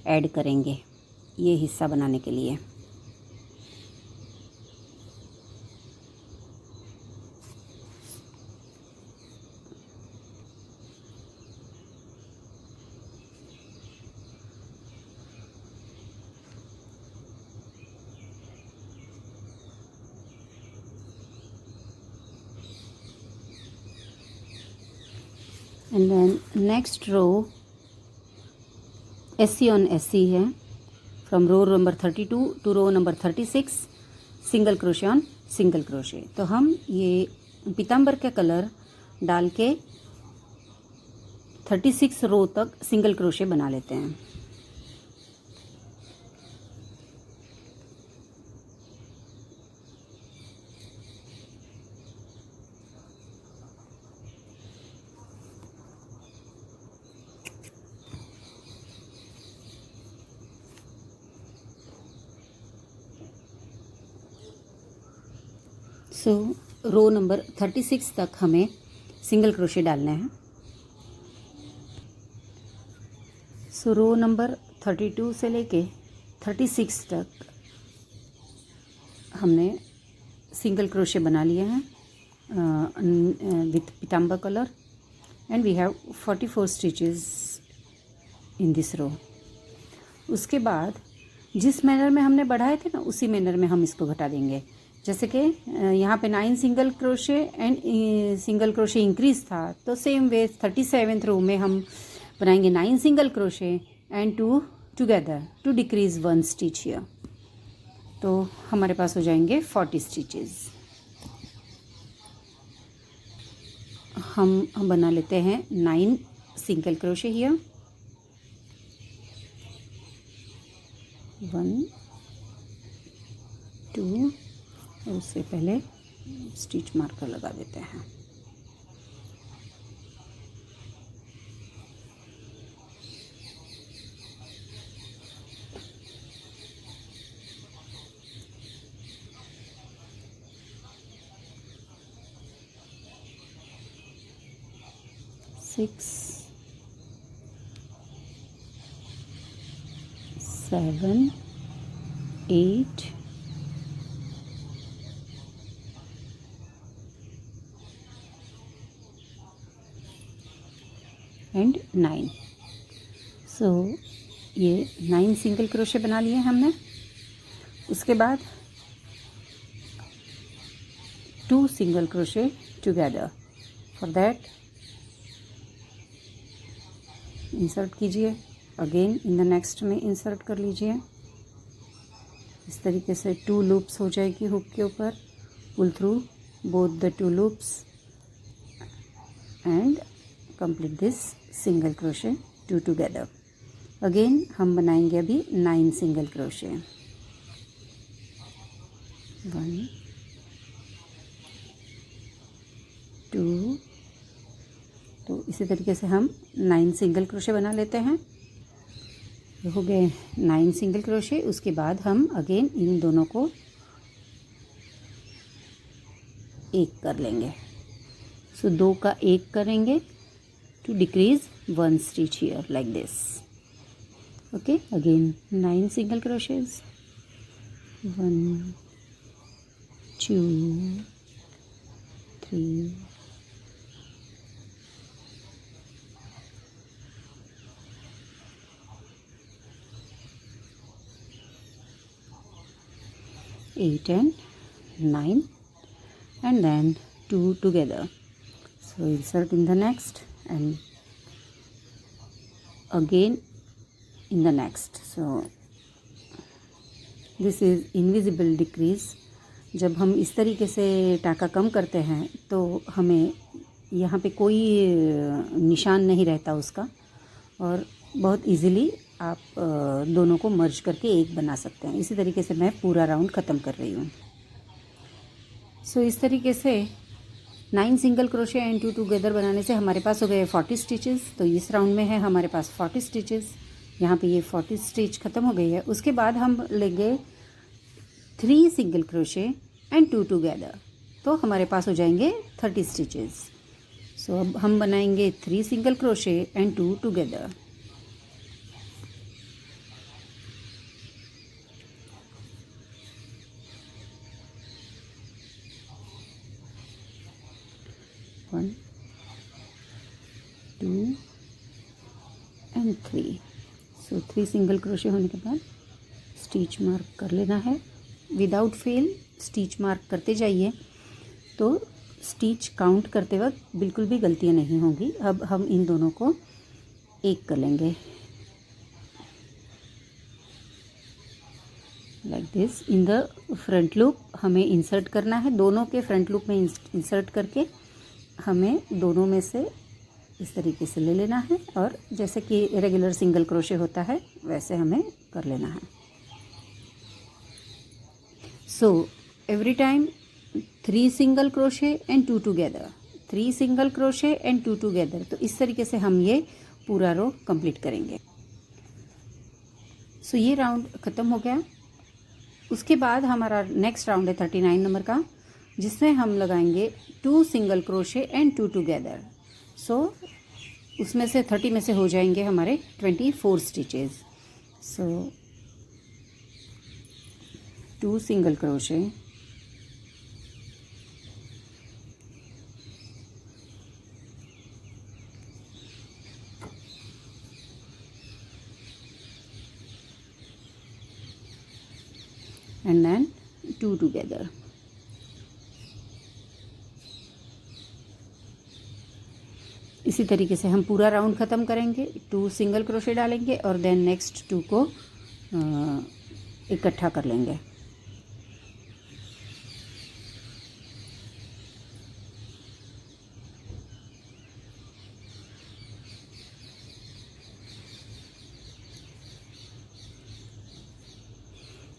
Add करेंगे ये हिस्सा बनाने के लिए। And then next row SC on SC है, from row number 32 to row number 36 single crochet on single crochet. तो हम ये पीताम्बर का कलर डाल के 36 रो तक सिंगल क्रोशे बना लेते हैं। सो रो नंबर 36 तक हमें सिंगल क्रोशे डालने हैं। सो रो नंबर 32 से लेके 36 तक हमने सिंगल क्रोशे बना लिए हैं with pitambar colour, and we have 44 stitches in this row. उसके बाद जिस मैनर में हमने बढ़ाए थे ना, उसी मैनर में हम इसको घटा देंगे। जैसे कि यहाँ पे 9 single crochet and single crochet increase था, तो सेम वे 37th रो में हम बनाएंगे 9 single crochet and 2 together to decrease 1 stitch here. तो हमारे पास हो जाएंगे 40 स्टिचेस। हम बना लेते हैं 9 सिंगल क्रोशे हियर, 1 2, और उससे पहले स्टिच मार्कर लगा देते हैं। Six 7 8 and 9। सो ये 9 सिंगल क्रोशे बना लिए हमने। उसके बाद 2 single crochet together. For that insert कीजिए, अगेन इन द नेक्स्ट में इंसर्ट कर लीजिए। इस तरीके से 2 लूप्स हो जाएगी हुक के ऊपर। Pull through both the 2 loops and complete this single crochet 2 together. Again हम बनाएंगे अभी 9 सिंगल क्रोशे, 1 2। तो इसी तरीके से हम 9 सिंगल क्रोशे बना लेते हैं। ये हो गए 9 सिंगल क्रोशे। उसके बाद हम अगेन इन दोनों को एक कर लेंगे। सो 2 का 1 करेंगे to decrease 1 stitch here like this. Okay, again 9 single crochets, 1 2 3 8 and 9, and then 2 together. So insert in the next and again in the next. So this is invisible decrease। जब हम इस तरीके से टाँका कम करते हैं तो हमें यहाँ पे कोई निशान नहीं रहता उसका, और बहुत इजीली आप दोनों को मर्ज करके एक बना सकते हैं। इसी तरीके से मैं पूरा राउंड ख़त्म कर रही हूँ। सो इस तरीके से 9 सिंगल क्रोशे एंड 2 टुगेदर बनाने से हमारे पास हो गए 40 स्टिचेस। तो इस राउंड में है हमारे पास 40 स्टिचेस। यहाँ पे ये 40 स्टिच ख़त्म हो गई है। उसके बाद हम लेंगे 3 सिंगल क्रोशे एंड 2 टुगेदर, तो हमारे पास हो जाएंगे 30 स्टिचेस। सो अब हम बनाएंगे 3 single crochet and 2 together. 3। So 3 single crochet होने के बाद स्टिच मार्क कर लेना है। विदाउट फेल स्टिच मार्क करते जाइए, तो स्टिच काउंट करते वक्त बिल्कुल भी गलतियाँ नहीं होंगी। अब हम इन दोनों को एक कर लेंगे like this. In the front loop हमें इंसर्ट करना है, दोनों के फ्रंट लूप में इंसर्ट करके हमें दोनों में से इस तरीके से ले लेना है, और जैसे कि रेगुलर सिंगल क्रोशे होता है वैसे हमें कर लेना है। So every time 3 single crochet and 2 together, 3 single crochet and 2 together. तो इस तरीके से हम ये पूरा रो कंप्लीट करेंगे। सो ये राउंड ख़त्म हो गया। उसके बाद हमारा नेक्स्ट राउंड है 39 नंबर का, जिसमें हम लगाएंगे 2 सिंगल क्रोशे एंड 2 टुगेदर। सो उसमें से 30 में से हो जाएंगे हमारे 24 stitches. So 2 single crochet and then 2 together। इसी तरीके से हम पूरा राउंड ख़त्म करेंगे। 2 सिंगल क्रोशे डालेंगे और देन नेक्स्ट 2 को इकट्ठा कर लेंगे।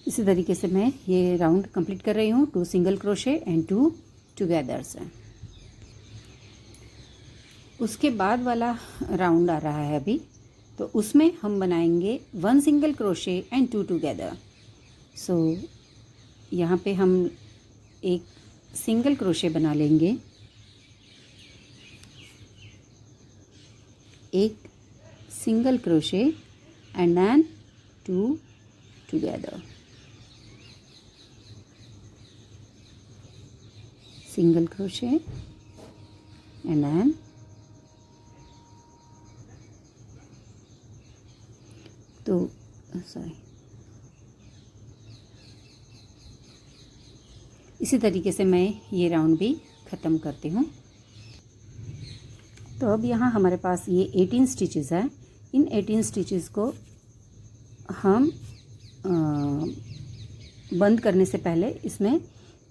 इसी तरीके से मैं ये राउंड कंप्लीट कर रही हूँ। 2 सिंगल क्रोशे एंड 2 टुगेदर्स। उसके बाद वाला राउंड आ रहा है अभी, तो उसमें हम बनाएंगे 1 single crochet and 2 together. So यहाँ पे हम एक सिंगल क्रोशे बना लेंगे, एक single crochet and then 2 together, single crochet and then इसी तरीके से मैं ये राउंड भी ख़त्म करती हूँ। तो अब यहाँ हमारे पास ये 18 स्टिचेस है। इन 18 स्टिचेस को हम बंद करने से पहले इसमें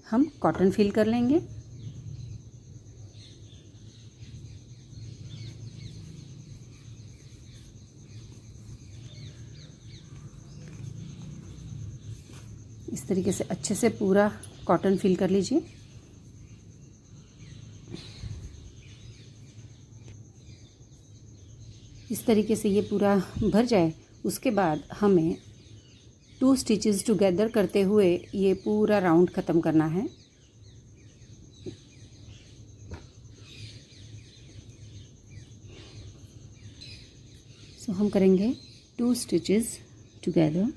हम कॉटन फिल कर लेंगे। इस तरीके से अच्छे से पूरा कॉटन फिल कर लीजिए। इस तरीके से ये पूरा भर जाए, उसके बाद हमें 2 स्टिचेस टुगेदर करते हुए ये पूरा राउंड ख़त्म करना है। सो हम करेंगे 2 स्टिचेस टुगेदर,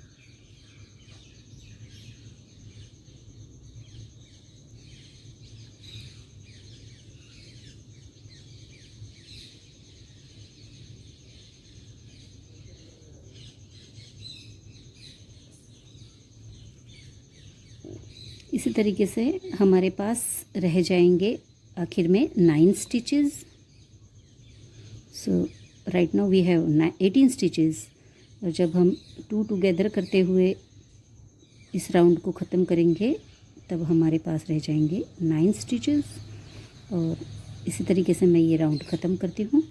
इसी तरीके से हमारे पास रह जाएंगे आखिर में 9 stitches. So right now we have 18 stitches, और जब हम 2 टुगेदर करते हुए इस राउंड को ख़त्म करेंगे तब हमारे पास रह जाएंगे 9 स्टिचेस। और इसी तरीके से मैं ये राउंड ख़त्म करती हूँ,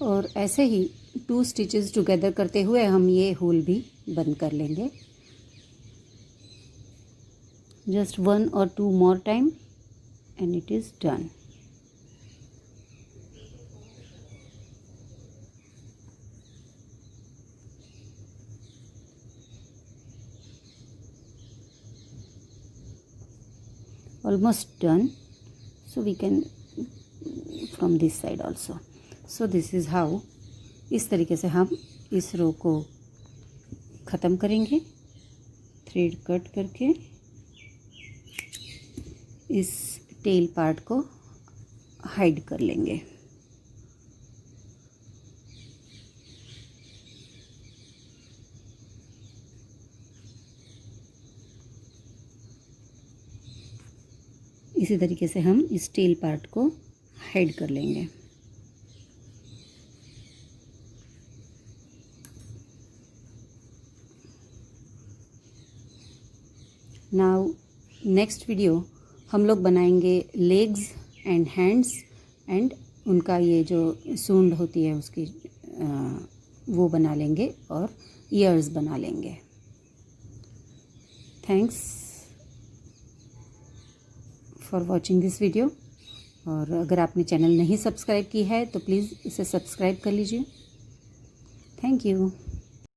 और ऐसे ही 2 स्टिचेस टुगेदर करते हुए हम ये होल भी बंद कर लेंगे। Just 1 or 2 more time and it is done। Almost done, so we can from this side also। So this is how, इस तरीके से हम इस रो को ख़त्म करेंगे। थ्रेड कट करके इस टेल पार्ट को हाइड कर लेंगे। इसी तरीके से हम इस टेल पार्ट को हाइड कर लेंगे। नाउ नेक्स्ट वीडियो हम लोग बनाएंगे लेग्स एंड हैंड्स एंड उनका ये जो सूंड होती है उसकी वो बना लेंगे और ईयर्स बना लेंगे। Thanks for watching this video. और अगर आपने चैनल नहीं सब्सक्राइब की है तो प्लीज़ इसे सब्सक्राइब कर लीजिए। Thank you.